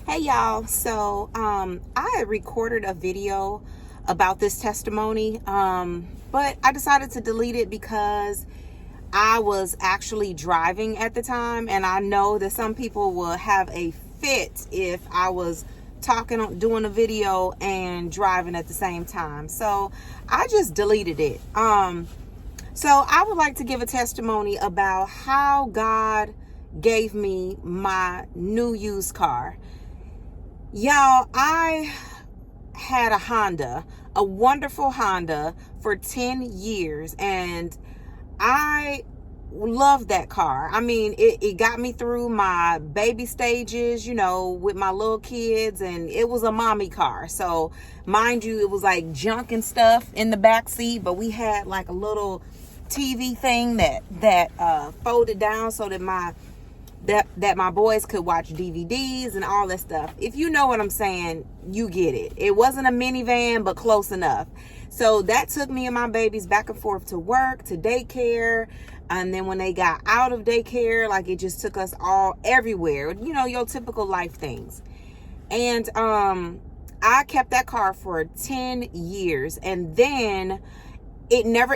Hey y'all, so I had recorded a video about this testimony, but I decided to delete it because I was actually driving at the time, and I know that some people will have a fit if I was doing a video and driving at the same time. So I just deleted it. So I would like to give a testimony about how God gave me my new used car. Y'all, I had a Honda, a wonderful Honda for 10 years, and I loved that car. I mean, it got me through my baby stages, with my little kids, and it was a mommy car. So, mind you, it was like junk and stuff in the back seat, but we had like a little TV thing that folded down so that my boys could watch DVDs and all that stuff. If you know what I'm saying, you get it. It wasn't a minivan, but close enough. So that took me and my babies back and forth to work, to daycare. And then when they got out of daycare, like, it just took us all everywhere. Your typical life things. And I kept that car for 10 years. And then it never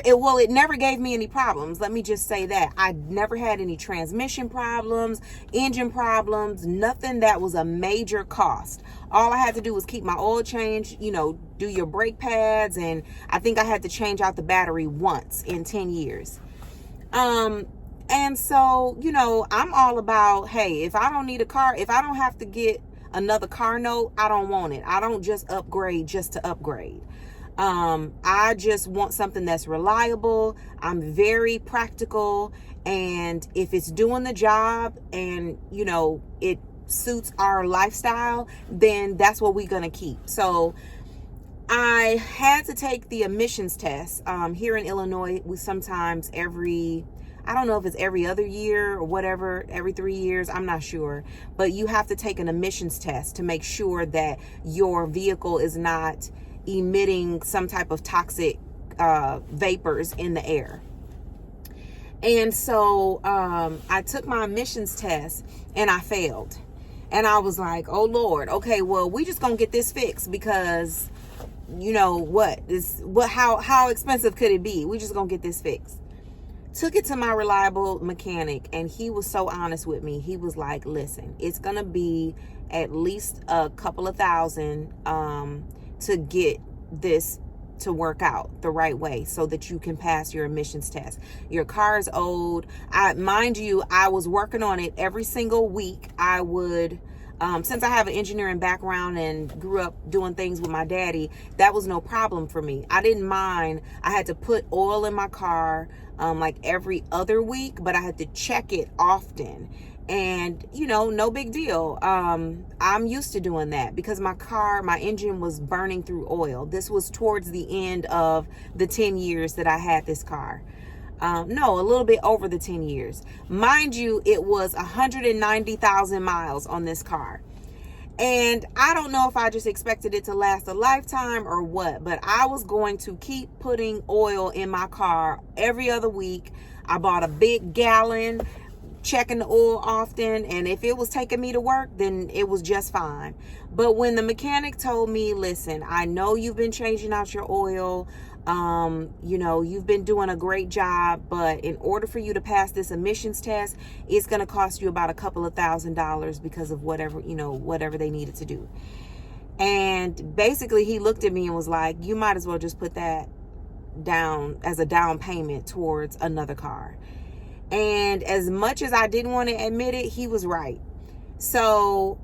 gave me any problems. Let me just say that. I never had any transmission problems, engine problems, nothing that was a major cost. All I had to do was keep my oil change, do your brake pads, and I think I had to change out the battery once in 10 years. And so, I'm all about, hey, if I don't need a car, if I don't have to get another car note, I don't want it. I don't just upgrade just to upgrade. I just want something that's reliable. I'm very practical, and if it's doing the job and it suits our lifestyle, then that's what we're gonna keep. So I had to take the emissions test. Here in Illinois, we sometimes I don't know if it's every other year or whatever, every 3 years, I'm not sure. But you have to take an emissions test to make sure that your vehicle is not emitting some type of toxic vapors in the air. And so I took my emissions test and I failed. And I was like, oh Lord, okay, well, we just gonna get this fixed because how expensive could it be? We just gonna get this fixed. Took it to my reliable mechanic, and he was so honest with me. He was like, listen, it's gonna be at least a couple of thousand to get this to work out the right way so that you can pass your emissions test. Your car is old. Mind you, I was working on it every single week. I would, since I have an engineering background and grew up doing things with my daddy, that was no problem for me. I didn't mind. I had to put oil in my car like every other week, but I had to check it often. And, no big deal. I'm used to doing that because my engine was burning through oil. This was towards the end of the 10 years that I had this car. No, a little bit over the 10 years. Mind you, it was 190,000 miles on this car. And I don't know if I just expected it to last a lifetime or what, but I was going to keep putting oil in my car every other week. I bought a big gallon, checking the oil often, and if it was taking me to work, then it was just fine. But when the mechanic told me, listen, I know you've been changing out your oil, you've been doing a great job, but in order for you to pass this emissions test, it's going to cost you about a couple of $1,000s because of whatever they needed to do. And basically he looked at me and was like, you might as well just put that down as a down payment towards another car. And as much as I didn't want to admit it, he was right. So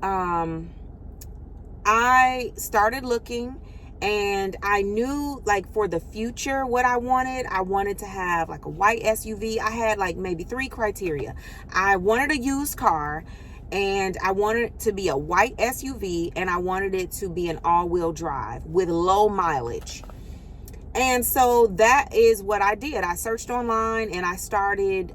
I started looking, and I knew, like, for the future what I wanted to have like a white SUV. I had like maybe 3 criteria. I wanted a used car, and I wanted it to be a white SUV, and I wanted it to be an all-wheel drive with low mileage. And so that is what I did. I searched online and I started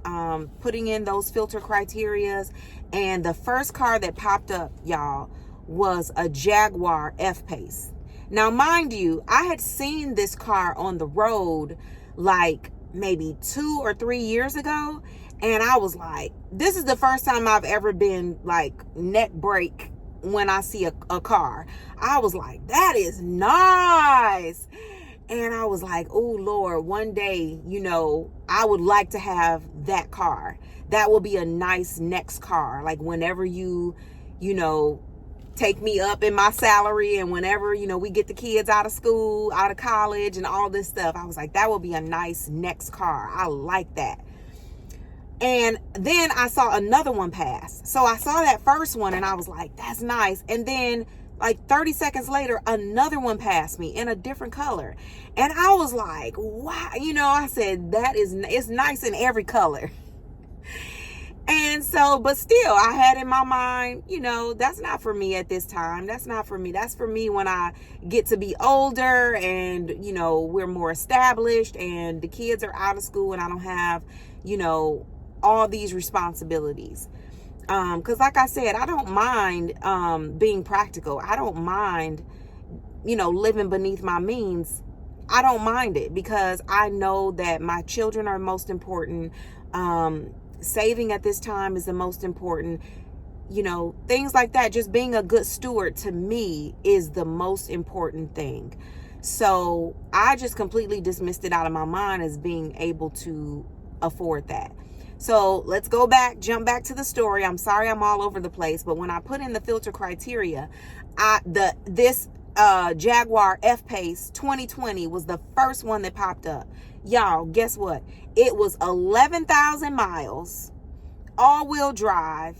putting in those filter criterias. And the first car that popped up, y'all, was a Jaguar F-pace. Now, mind you, I had seen this car on the road like maybe 2 or 3 years ago. And I was like, this is the first time I've ever been like neck break when I see a car. I was like, that is nice. And I was like, oh Lord, one day, I would like to have that car. That will be a nice next car. Like whenever you take me up in my salary, and whenever, we get the kids out of school, out of college, and all this stuff, I was like, that will be a nice next car. I like that. And then I saw another one pass. So I saw that first one and I was like, that's nice. And then like 30 seconds later, another one passed me in a different color. And I was like, wow, I said, it's nice in every color. And so, but still, I had in my mind, that's not for me at this time. That's not for me. That's for me when I get to be older and, we're more established and the kids are out of school and I don't have, all these responsibilities. Because like I said, I don't mind being practical. I don't mind, living beneath my means. I don't mind it because I know that my children are most important. Saving at this time is the most important. Things like that. Just being a good steward to me is the most important thing. So I just completely dismissed it out of my mind as being able to afford that. So let's jump back to the story. I'm sorry I'm all over the place, but when I put in the filter criteria, this Jaguar F-pace 2020 was the first one that popped up. Y'all, guess what? It was 11,000 miles, all-wheel drive.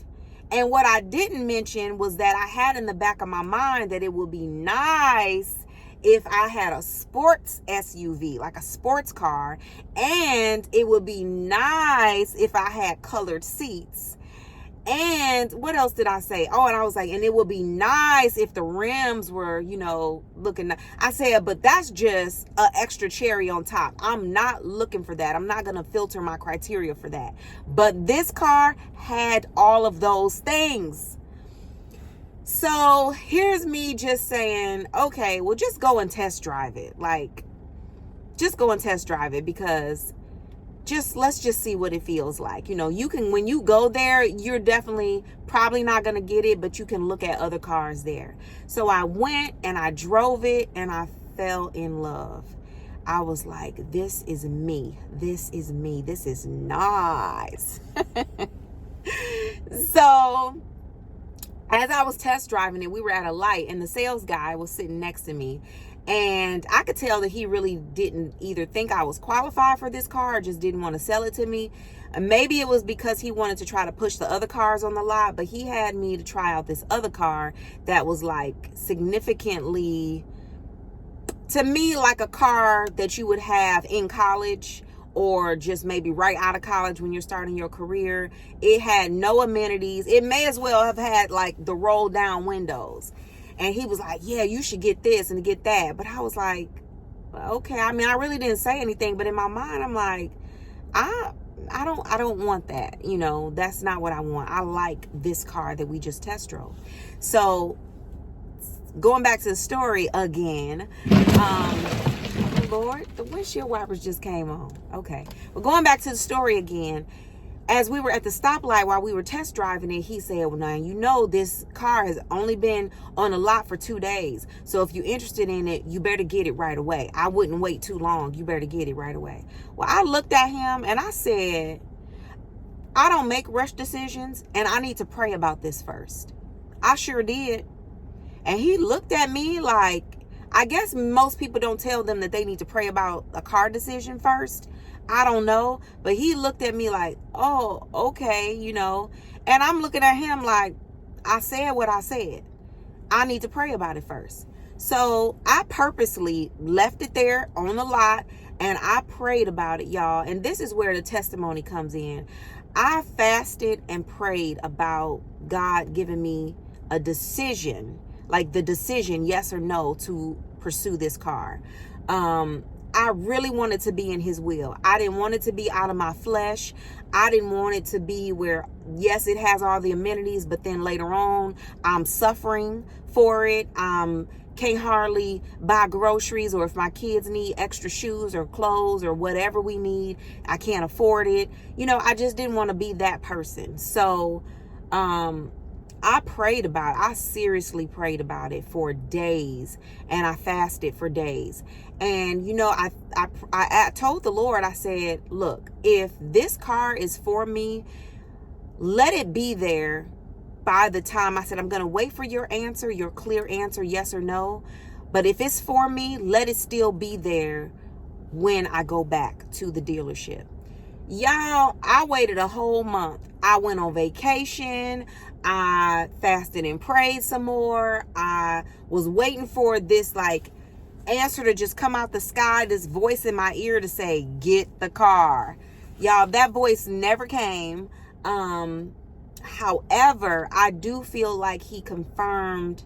And what I didn't mention was that I had in the back of my mind that it would be nice if I had a sports SUV, like a sports car, and it would be nice if I had colored seats. And what else did I say? Oh, and I was like, and it would be nice if the rims were, looking nice. I said, but that's just an extra cherry on top. I'm not looking for that. I'm not going to filter my criteria for that. But this car had all of those things. So here's me just saying, okay, well, just go and test drive it. Like, just go and test drive it because let's just see what it feels like. When you go there, you're definitely probably not going to get it, but you can look at other cars there. So I went and I drove it and I fell in love. I was like, this is me. This is me. This is nice. So as I was test driving it, we were at a light and the sales guy was sitting next to me. And I could tell that he really didn't either think I was qualified for this car or just didn't want to sell it to me. Maybe it was because he wanted to try to push the other cars on the lot, but he had me to try out this other car that was like significantly, to me, like a car that you would have in college or just maybe right out of college when you're starting your career. It had no amenities. It may as well have had like the roll down windows. And he was like, yeah, you should get this and get that. But I was like, okay. I mean, I really didn't say anything, but in my mind, I'm like, I don't want that. That's not what I want. I like this car that we just test drove. So going back to the story again, oh Lord, the windshield wipers just came on. Okay. But going back to the story again, as we were at the stoplight while we were test driving it, he said, well, now, this car has only been on the lot for 2 days. So if you're interested in it, you better get it right away. I wouldn't wait too long. You better get it right away. Well, I looked at him and I said, I don't make rush decisions and I need to pray about this first. I sure did. And he looked at me like, I guess most people don't tell them that they need to pray about a car decision first. I don't know, but he looked at me like, oh, okay, and I'm looking at him like, I said what I said. I need to pray about it first. So I purposely left it there on the lot and I prayed about it, y'all. And this is where the testimony comes in. I fasted and prayed about God giving me a decision, like the decision, yes or no, to pursue this car. I really wanted to be in his will. I didn't want it to be out of my flesh. I didn't want it to be where, yes, it has all the amenities, but then later on, I'm suffering for it. Can't hardly buy groceries, or if my kids need extra shoes or clothes or whatever we need, I can't afford it. I just didn't want to be that person. So, I prayed about it. I seriously prayed about it for days, and I fasted for days. And I told the Lord, I said, look, if this car is for me, let it be there by the time. I said, I'm going to wait for your answer, your clear answer, yes or no. But if it's for me, let it still be there when I go back to the dealership. Y'all, I waited a whole month. I went on vacation. I fasted and prayed some more. I was waiting for this answer to just come out the sky, this voice in my ear to say, get the car. Y'all, that voice never came. However, I do feel like he confirmed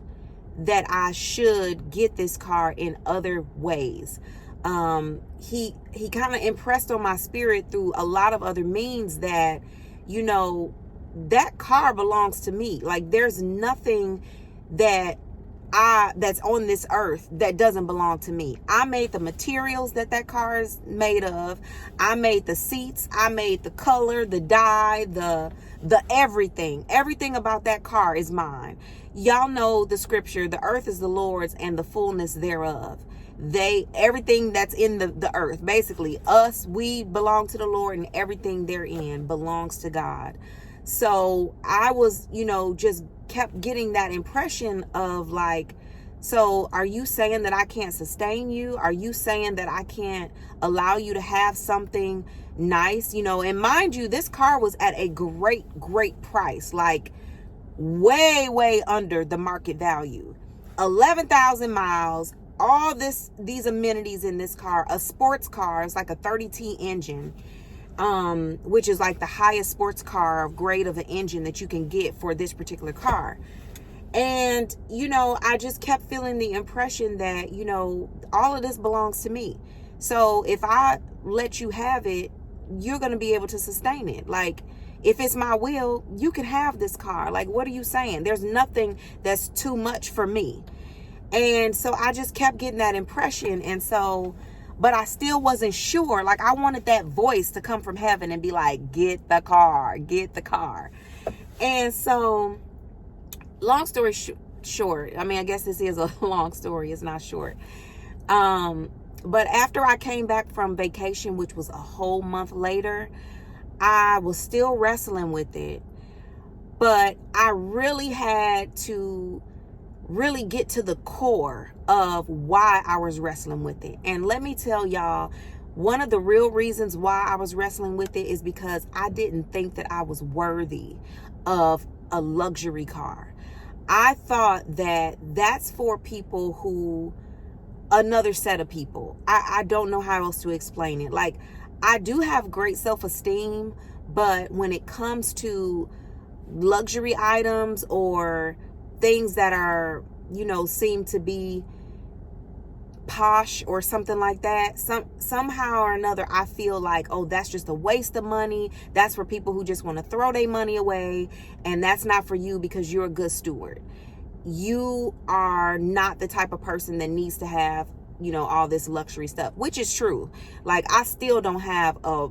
that I should get this car in other ways. He kind of impressed on my spirit through a lot of other means that, that car belongs to me. Like, there's nothing that's on this earth that doesn't belong to me. I made the materials that car is made of. I made the seats. I made the color, the dye, the everything about that car is mine. Y'all know the scripture, the earth is the Lord's and the fullness thereof. Everything that's in the earth, basically us, we belong to the Lord, and everything therein belongs to God. So I was, just kept getting that impression of so are you saying that I can't sustain you? Are you saying that I can't allow you to have something nice? And mind you, this car was at a great price, way, way under the market value. 11,000 miles, all these amenities in this car, a sports car. It's like a 30T engine, which is like the highest sports car grade of an engine that you can get for this particular car. And, I just kept feeling the impression that, all of this belongs to me. So if I let you have it, you're going to be able to sustain it. If it's my will, you can have this car. What are you saying? There's nothing that's too much for me. And so I just kept getting that impression. And so, but I still wasn't sure. I wanted that voice to come from heaven and be like, get the car, get the car. And so, long story short, I guess this is a long story. It's not short. But after I came back from vacation, which was a whole month later, I was still wrestling with it. But I really had to really get to the core of why I was wrestling with it. And let me tell y'all, one of the real reasons why I was wrestling with it is because I didn't think that I was worthy of a luxury car. I thought that that's for people who, another set of people. I don't know how else to explain it. I do have great self-esteem, but when it comes to luxury items or things that are, seem to be posh or something like that, somehow or another, I feel like, oh, that's just a waste of money. That's for people who just want to throw their money away, and that's not for you because you're a good steward. You are not the type of person that needs to have, all this luxury stuff, which is true. I still don't have a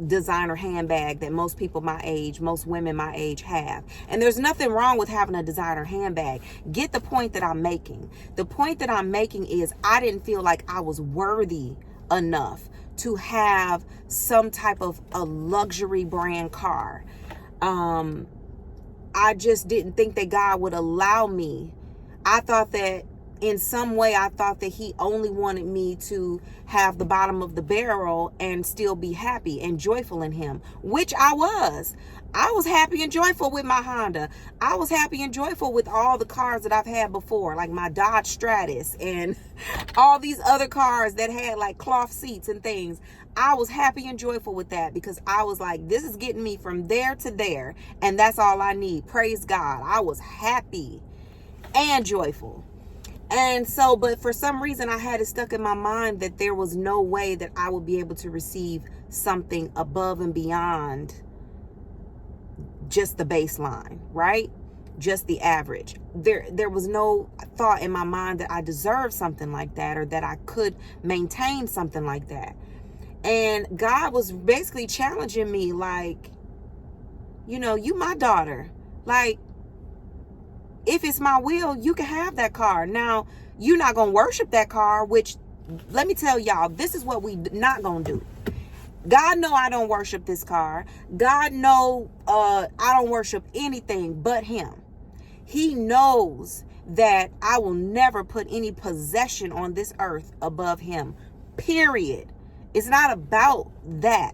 designer handbag that most people my age, most women my age have. And there's nothing wrong with having a designer handbag. Get the point that I'm making. The point that I'm making is I didn't feel like I was worthy enough to have some type of a luxury brand car. I just didn't think that God would allow me. I thought that in some way, I thought that he only wanted me to have the bottom of the barrel and still be happy and joyful in him, which I was. I was happy and joyful with my Honda. I was happy and joyful with all the cars that I've had before, like my Dodge Stratus and all these other cars that had cloth seats and things. I was happy and joyful with that because I was like, this is getting me from there to there, and that's all I need. Praise God. I was happy and joyful. And so, but for some reason, I had it stuck in my mind that there was no way that I would be able to receive something above and beyond just the baseline, right? Just the average. There was no thought in my mind that I deserved something like that or that I could maintain something like that. And God was basically challenging me you my daughter. if it's my will, you can have that car. Now, you're not going to worship that car, which, let me tell y'all, this is what we not going to do. God know I don't worship this car. God know I don't worship anything but him. He knows that I will never put any possession on this earth above him. Period. It's not about that.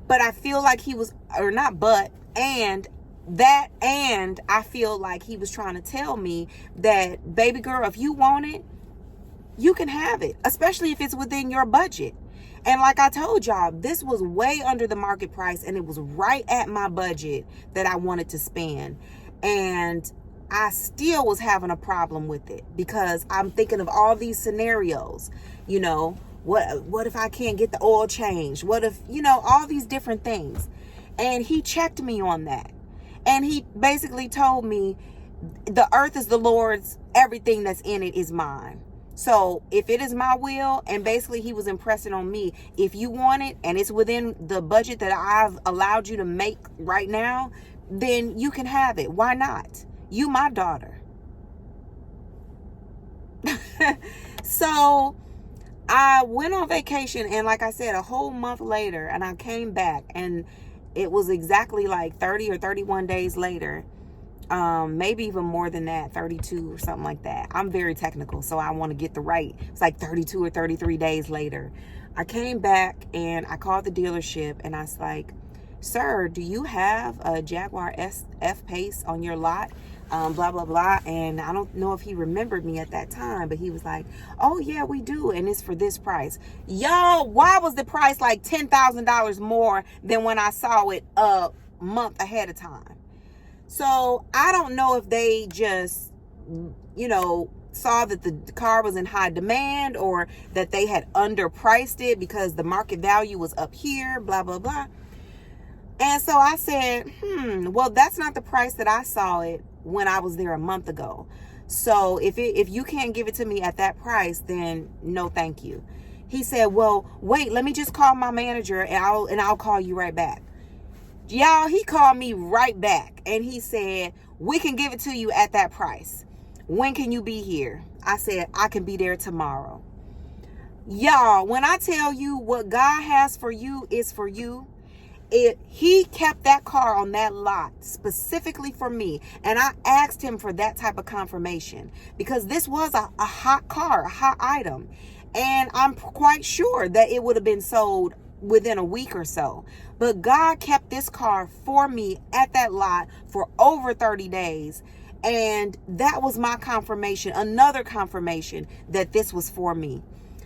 But I feel like he was, or not but, and I feel like he was trying to tell me that, baby girl, if you want it, you can have it, especially if it's within your budget. And like I told y'all, this was way under the market price, and it was right at my budget that I wanted to spend. And I still was having a problem with it because I'm thinking of all these scenarios. You know, what if I can't get the oil changed? What if, you know, all these different things. And he checked me on that. And he basically told me, the earth is the Lord's, everything that's in it is mine. So if it is my will, and basically he was impressing on me, if you want it and it's within the budget that I've allowed you to make right now, then you can have it. Why not? You my daughter. So I went on vacation, and like I said, a whole month later, and I came back, and it was exactly like 30 or 31 days later. Maybe even more than that, 32 or something like that. I'm very technical, so I want to get the right. It's like 32 or 33 days later. I came back and I called the dealership, and I was like, sir, do you have a Jaguar F-pace on your lot? Blah, blah, blah. And I don't know if he remembered me at that time, but he was like, oh yeah, we do. And it's for this price. Y'all, why was the price like $10,000 more than when I saw it a month ahead of time? So I don't know if they just, you know, saw that the car was in high demand, or that they had underpriced it because the market value was up here, blah, blah, blah. And so I said, well, that's not the price that I saw it when I was there a month ago. So if you can't give it to me at that price, then no, thank you. He said, well, wait, let me just call my manager, and I'll call you right back. Y'all, he called me right back, and he said, we can give it to you at that price. When can you be here? I said, I can be there tomorrow. Y'all, when I tell you what God has for you is for you, he kept that car on that lot specifically for me. And I asked him for that type of confirmation, because this was a hot car, a hot item. And I'm quite sure that it would have been sold within a week or so. But God kept this car for me at that lot for over 30 days. And that was my confirmation, another confirmation that this was for me.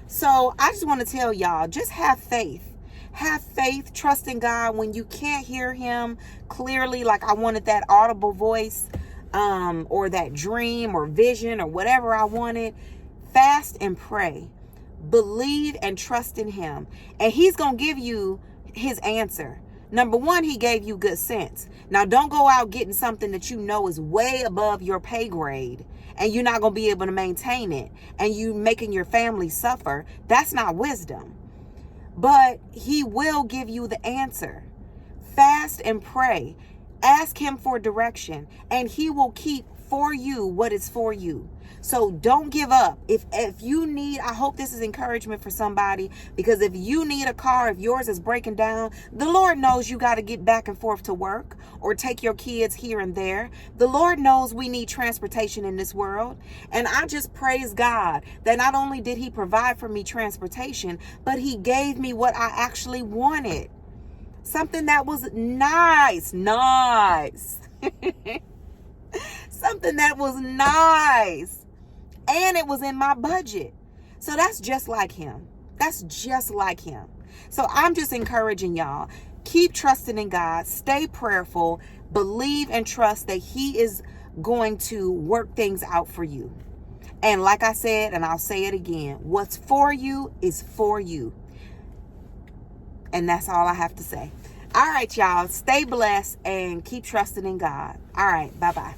So I just want to tell y'all, just have faith. Have faith, trust in God when you can't hear him clearly, like I wanted that audible voice, or that dream or vision or whatever I wanted. Fast and pray. Believe and trust in him. And he's going to give you his answer. Number one, he gave you good sense. Now, don't go out getting something that you know is way above your pay grade, and you're not going to be able to maintain it, and you making your family suffer. That's not wisdom. But he will give you the answer. Fast and pray. Ask him for direction, and he will keep for you what is for you. So don't give up. If you need, I hope this is encouragement for somebody, because if you need a car, if yours is breaking down, the Lord knows you got to get back and forth to work or take your kids here and there. The Lord knows we need transportation in this world. And I just praise God that not only did he provide for me transportation, but he gave me what I actually wanted. Something that was nice. Something that was nice. And it was in my budget. So that's just like him. That's just like him. So I'm just encouraging y'all. Keep trusting in God. Stay prayerful. Believe and trust that he is going to work things out for you. And like I said, and I'll say it again, what's for you is for you. And that's all I have to say. All right, y'all. Stay blessed and keep trusting in God. All right. Bye-bye.